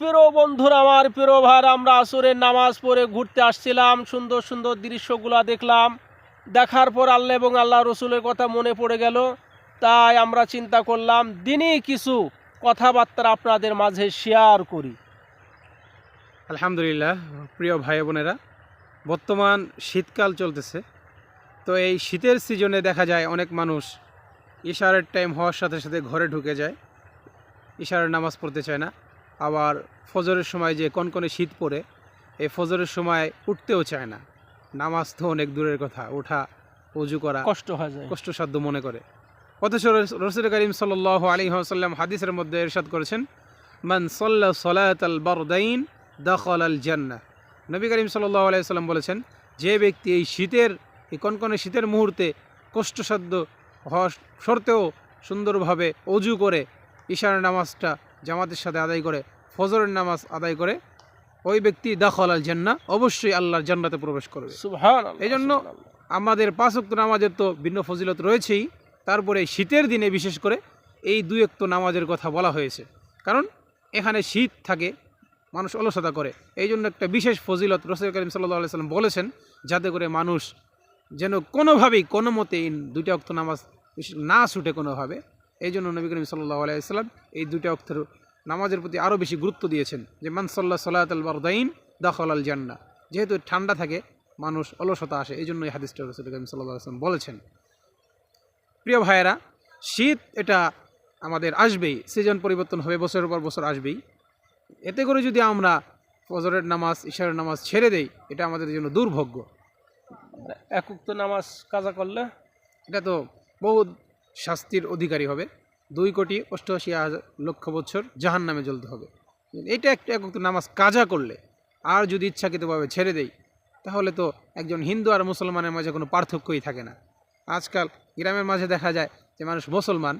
প্রিয় বন্ধুরা আমার, প্রিয় ভাই, আমরা আসরের নামাজ পড়ে ঘুরতে আসছিলাম, সুন্দর সুন্দর দৃশ্যগুলো দেখলাম। দেখার পর আল্লাহ এবং আল্লাহ রসুলের কথা মনে পড়ে গেল। তাই আমরা চিন্তা করলাম দিনই কিছু কথাবার্তা আপনাদের মাঝে শেয়ার করি। আলহামদুলিল্লাহ। প্রিয় ভাই বোনেরা, বর্তমান শীতকাল চলতেছে। তো এই শীতের সিজনে দেখা যায় অনেক মানুষ ইশারের টাইম হওয়ার সাথে সাথে ঘরে ঢুকে যায়, ইশারের নামাজ পড়তে চায় না। আবার ফজরের সময় যে কনকনে শীত পড়ে, এই ফজরের সময় উঠতেও চায় না। নামাজ তো অনেক দূরের কথা, ওঠা অজু করা কষ্ট হয়ে যায়, কষ্টসাধ্য মনে করে। অথচ রসুল করিম সাল্লাল্লাহু আলাইহি ওয়াসাল্লাম হাদিসের মধ্যে ইরশাদ করেছেন, মান সাল্লা সালাতাল বারদাইন দাখালাল জান্নাহ। নবী করিম সাল্লাল্লাহু আলাইহি ওয়াসাল্লাম বলেছেন, যে ব্যক্তি এই শীতের, এই কনকনে শীতের মুহূর্তে কষ্টসাধ্য হওয়া সত্ত্বেও সুন্দরভাবে অজু করে ইশারের নামাজটা জামাতের সাথে আদায় করে, ফজরের নামাজ আদায় করে, ওই ব্যক্তি দাখালাল জান্নাহ, অবশ্যই আল্লাহর জান্নাতে প্রবেশ করবে। সুবহানাল্লাহ। এই জন্য আমাদের 5 ওয়াক্ত নামাজের তো ভিন্ন ফজিলত রয়েছেই, তারপরে শীতের দিনে বিশেষ করে এই 2 ওয়াক্ত নামাজের কথা বলা হয়েছে। কারণ এখানে শীত থাকে, মানুষ অলসতা করে, এই জন্য একটা বিশেষ ফজিলত রাসূল করিম সাল্লাল্লাহু আলাইহি সাল্লাম বলেছেন, যাতে করে মানুষ যেন কোনোভাবেই কোনো মতে এই 2টা ওয়াক্ত নামাজ না ছুটে কোনোভাবে। এই জন্য নবী করিম সাল্লাল্লাহু আলাইহি সাল্লাম এই 2টা ওয়াক্তের নামাজের প্রতি আরও বেশি গুরুত্ব দিয়েছেন, যে মান সাল্লা সালাতাল বারদাইন দাখালাল জান্নাহ। যেহেতু ঠান্ডা থাকে, মানুষ অলসতা আসে, এই জন্য এই হাদিসটা রাসূল করিম সাল্লাল্লাহু আলাইহি সাল্লাম বলেছেন। প্রিয় ভাইয়েরা, শীত এটা আমাদের আসবেই, সিজন পরিবর্তন হবে, বছরের পর বছর আসবেই। এতে করে যদি আমরা ফজরের নামাজ, ইশারের নামাজ ছেড়ে দেই, এটা আমাদের জন্য দুর্ভাগ্য। এক ওয়াক্ত নামাজ কাজা করলে এটা তো বহু শাস্তির অধিকারী হবে, 2,88,00,000 বছর জাহান্নামে জ্বলতে হবে। এটা একটা এক ওয়াক্ত নামাজ কাজা করলে, আর যদি ইচ্ছাকৃতভাবে ছেড়ে দেই, তাহলে তো একজন হিন্দু আর মুসলমানের মাঝে কোনো পার্থক্যই থাকে না। আজকাল গ্রামের মাঝে দেখা যায় যে মানুষ মুসলমান,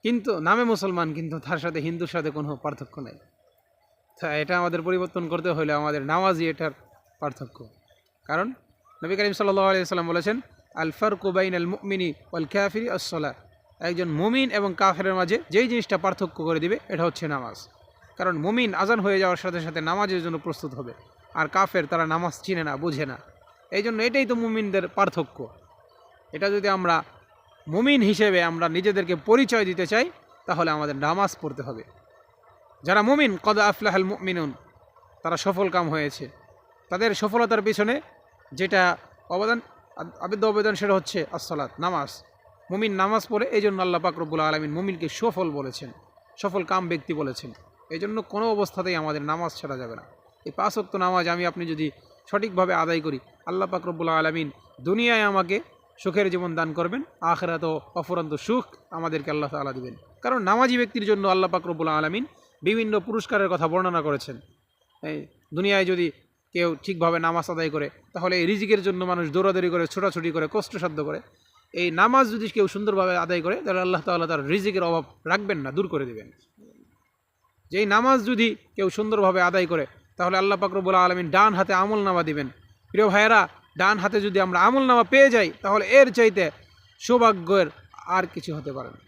কিন্তু নামে মুসলমান, কিন্তু তার সাথে হিন্দুর সাথে কোনো পার্থক্য নেই। তা এটা আমাদের পরিবর্তন করতে হলে আমাদের নামাজই এটার পার্থক্য। কারণ নবী করিম সাল্লাল্লাহু আলাইহি সাল্লাম বলেছেন, আল ফারকু বাইনাল মুমিনি ওয়াল কাফিরি আস-সালাহ। একজন মুমিন এবং কাফেরের মাঝে যেই জিনিসটা পার্থক্য করে দিবে, এটা হচ্ছে নামাজ। কারণ মুমিন আজান হয়ে যাওয়ার সাথে সাথে নামাজের জন্য প্রস্তুত হবে, আর কাফের তারা নামাজ চিনে না, বোঝে না। এই জন্য এটাই তো মুমিনদের পার্থক্য। এটা যদি আমরা মুমিন হিসেবে আমরা নিজেদেরকে পরিচয় দিতে চাই, তাহলে আমাদের নামাজ পড়তে হবে। যারা মুমিন, কদ আফলাহাল মুমিনুন, তারা সফল কাম হয়েছে। তাদের সফলতার পিছনে যেটা অবদান সেটা হচ্ছে আসসালাত, নামাজ। মুমিন নামাজ পড়ে, এই জন্য আল্লাহ পাক রব্বুল আলামিন মুমিনকে সফল বলেছেন, সফল কাম ব্যক্তি বলেছেন। এই জন্য কোনো অবস্থাতেই আমাদের নামাজ ছাড়া যাবে না। এই 5 ওয়াক্ত নামাজ আপনি যদি সঠিকভাবে আদায় করি, আল্লাহ পাক রব্বুল আলামিন দুনিয়ায় আমাকে সুখের জীবন দান করবেন, আখিরাতেও অফুরন্ত সুখ আমাদেরকে আল্লাহ তাআলা দিবেন। কারণ নামাজি ব্যক্তির জন্য আল্লাহ পাক রব্বুল আলামিন বিভিন্ন পুরস্কারের কথা বর্ণনা করেছেন। এই দুনিয়ায় যদি কেউ ঠিকভাবে নামাজ আদায় করে, তাহলে এই রিজিকের জন্য মানুষ দৌড়াদৌড়ি করে, ছোটাছুটি করে, কষ্টসাধ্য করে। এই নামাজ যদি কেউ সুন্দরভাবে আদায় করে, তাহলে আল্লাহ তাআলা তার রিজিকের অভাব রাখবেন না, দূর করে দেবেন। যেই নামাজ যদি কেউ সুন্দরভাবে আদায় করে, তাহলে আল্লাহ পাক রব্বুল আলামিন ডান হাতে আমল নামা দিবেন। প্রিয় ভাইয়েরা, ডান হাতে যদি আমরা আমল নামা পেয়ে যাই, তাহলে এর চাইতে সৌভাগ্যের আর কিছু হতে পারে না।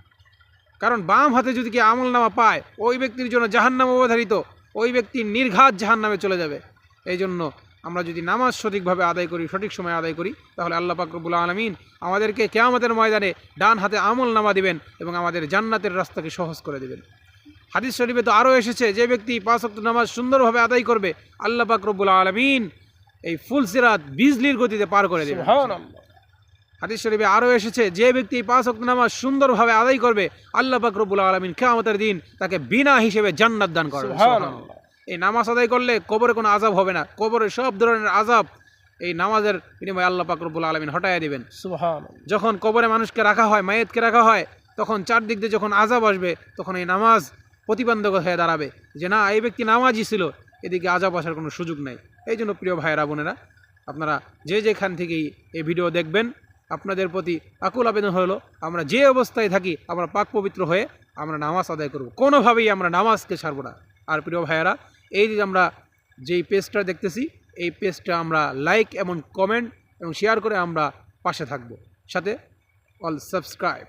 কারণ বাম হাতে যদি কেউ আমল নামা পায়, ওই ব্যক্তির জন্য জাহান্নাম অবধারিত, ওই ব্যক্তি নির্ঘাত জাহান্নামে চলে যাবে। এই জন্য আমরা যদি নামাজ সঠিকভাবে আদায় করি, সঠিক সময় আদায় করি, তাহলে আল্লাহ পাক রব্বুল আলামিন আমাদেরকে কিয়ামতের ময়দানে ডান হাতে আমল নামা দিবেন এবং আমাদের জান্নাতের রাস্তাকে সহজ করে দিবেন। হাদিস শরীফে তো আরও এসেছে, যে ব্যক্তি 5 ওয়াক্ত নামাজ সুন্দরভাবে আদায় করবে, আল্লাহ পাক রব্বুল আলামিন এই ফুল সিরাত বিজলির গতিতে পার করে দেবেন। সুবহানাল্লাহ। হাদিস শরীফে আরও এসেছে, যে ব্যক্তি 5 ওয়াক্ত নামাজ সুন্দরভাবে আদায় করবে, আল্লাহ পাক রব্বুল আলামিন কিয়ামতের দিন তাকে বিনা হিসেবে জান্নাত দান করবেন। সুবহানাল্লাহ। এই নামাজ আদায় করলে কবরে কোনো আযাব হবে না, কবরে সব ধরনের আযাব এই নামাজের বিনিময়ে আল্লাহ পাক রব্বুল আলামিন হটাইয়া দিবেন। সুবহানাল্লাহ। যখন কবরে মানুষকে রাখা হয়, মাইয়াতকে রাখা হয়, তখন চারদিক দিয়ে যখন আযাব আসবে, তখন এই নামাজ প্রতিবন্ধক হয়ে দাঁড়াবে, যে না, এই ব্যক্তি নামাজই ছিল, এদিকে আযাব আসার কোনো সুযোগ নাই। এই জন্য প্রিয় ভাইয়েরা বোনেরা, আপনারা যে যেখান থেকেই এই ভিডিও দেখবেন, আপনাদের প্রতি আকুল আবেদন হলো, আমরা যে অবস্থায় থাকি, আমরা পাক পবিত্র হয়ে আমরা নামাজ আদায় করব, কোনোভাবেই আমরা নামাজকে ছাড়ব না। আর প্রিয় ভাইয়েরা, এই যে আমরা যেই পেজটা দেখতেছি, এই পেজটা আমরা লাইক এবং কমেন্ট এবং শেয়ার করে আমরা পাশে থাকব, সাথে অল সাবস্ক্রাইব।